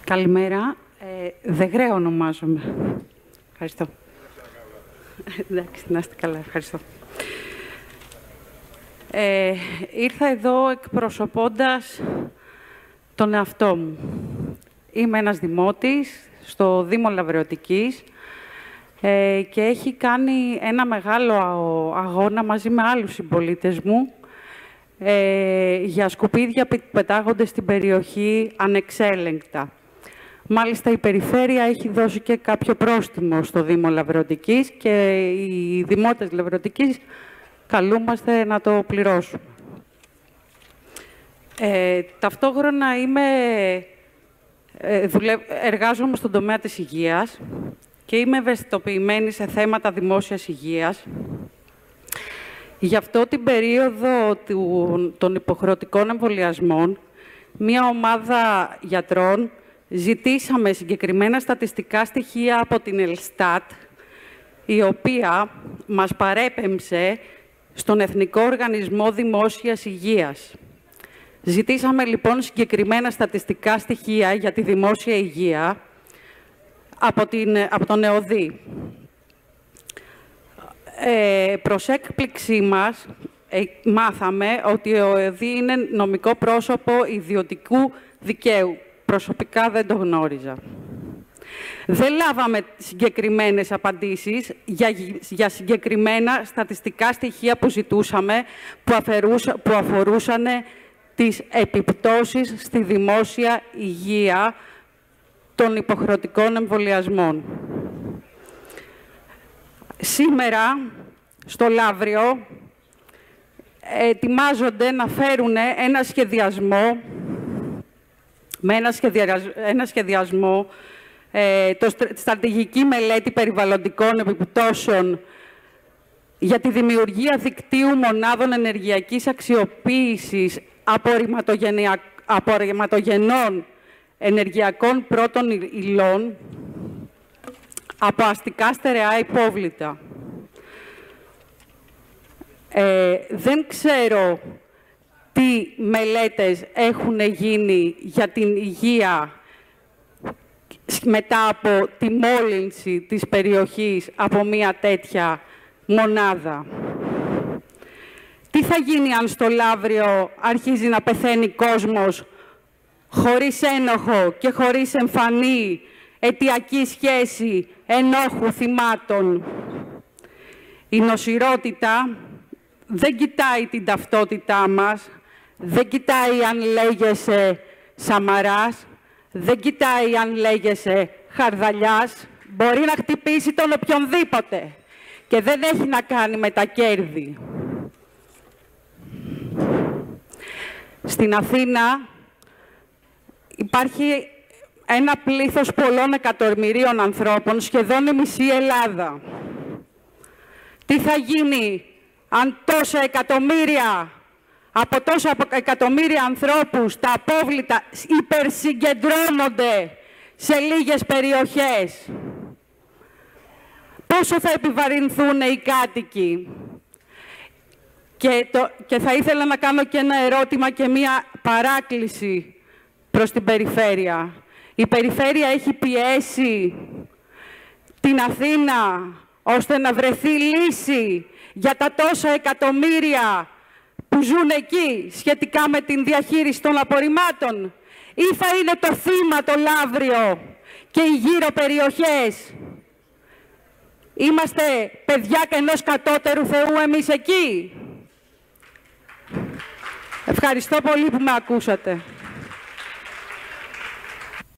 Καλημέρα. Δεγρέ ονομάζομαι. Ευχαριστώ. Εντάξει, να είστε καλά. Ευχαριστώ. Ήρθα εδώ εκπροσωπώντας τον εαυτό μου. Είμαι ένας δημότης στο Δήμο Λαβρεωτικής και έχει κάνει ένα μεγάλο αγώνα μαζί με άλλους συμπολίτες μου για σκουπίδια που πετάγονται στην περιοχή ανεξέλεγκτα. Μάλιστα, η Περιφέρεια έχει δώσει και κάποιο πρόστιμο στο Δήμο Λαβρεωτικής και οι δημότες Λαβρεωτικής καλούμαστε να το πληρώσουμε. Ταυτόχρονα εργάζομαι στον τομέα της υγείας και είμαι ευαισθητοποιημένη σε θέματα δημόσιας υγείας. Γι' αυτό την περίοδο των υποχρεωτικών εμβολιασμών, μία ομάδα γιατρών ζητήσαμε συγκεκριμένα στατιστικά στοιχεία από την Ελστάτ, η οποία μας παρέπεμψε στον Εθνικό Οργανισμό Δημόσιας Υγείας. Ζητήσαμε λοιπόν συγκεκριμένα στατιστικά στοιχεία για τη δημόσια υγεία από τον ΕΟΔΗ. Προς έκπληξή μας, μάθαμε ότι ο ΕΟΔΗ είναι νομικό πρόσωπο ιδιωτικού δικαίου. Προσωπικά δεν το γνώριζα. Δεν λάβαμε συγκεκριμένες απαντήσεις για συγκεκριμένα στατιστικά στοιχεία που ζητούσαμε, που αφορούσαν τις επιπτώσεις στη δημόσια υγεία των υποχρεωτικών εμβολιασμών. Σήμερα, στο Λαύριο, ετοιμάζονται να φέρουν ένα σχεδιασμό, στρατηγική μελέτη περιβαλλοντικών επιπτώσεων για τη δημιουργία δικτύου μονάδων ενεργειακής αξιοποίησης απορριμματογενών ενεργειακών πρώτων υλών από αστικά στερεά υπόβλητα. Δεν ξέρω τι μελέτες έχουν γίνει για την υγεία μετά από τη μόλυνση της περιοχής από μία τέτοια μονάδα. Τι θα γίνει αν στο Λαύριο αρχίζει να πεθαίνει κόσμος χωρίς ένοχο και χωρίς εμφανή αιτιακή σχέση ενόχου θυμάτων? Η νοσηρότητα δεν κοιτάει την ταυτότητά μας, δεν κοιτάει αν λέγεσαι Σαμαράς, δεν κοιτάει αν λέγεσαι Χαρδαλιάς, μπορεί να χτυπήσει τον οποιονδήποτε και δεν έχει να κάνει με τα κέρδη. Στην Αθήνα υπάρχει ένα πλήθος πολλών εκατομμυρίων ανθρώπων, σχεδόν η μισή Ελλάδα. Τι θα γίνει αν τόσα εκατομμύρια, από τόσα εκατομμύρια ανθρώπους, τα απόβλητα υπερσυγκεντρώνονται σε λίγες περιοχές? Πόσο θα επιβαρυνθούν οι κάτοικοι? Και θα ήθελα να κάνω και ένα ερώτημα και μία παράκληση προς την Περιφέρεια. Η Περιφέρεια έχει πιέσει την Αθήνα ώστε να βρεθεί λύση για τα τόσα εκατομμύρια που ζουν εκεί σχετικά με την διαχείριση των απορριμμάτων, ή θα είναι το θύμα το Λαύριο και οι γύρω περιοχές? Είμαστε παιδιά ενός κατώτερου Θεού εμείς εκεί? Ευχαριστώ πολύ που με ακούσατε.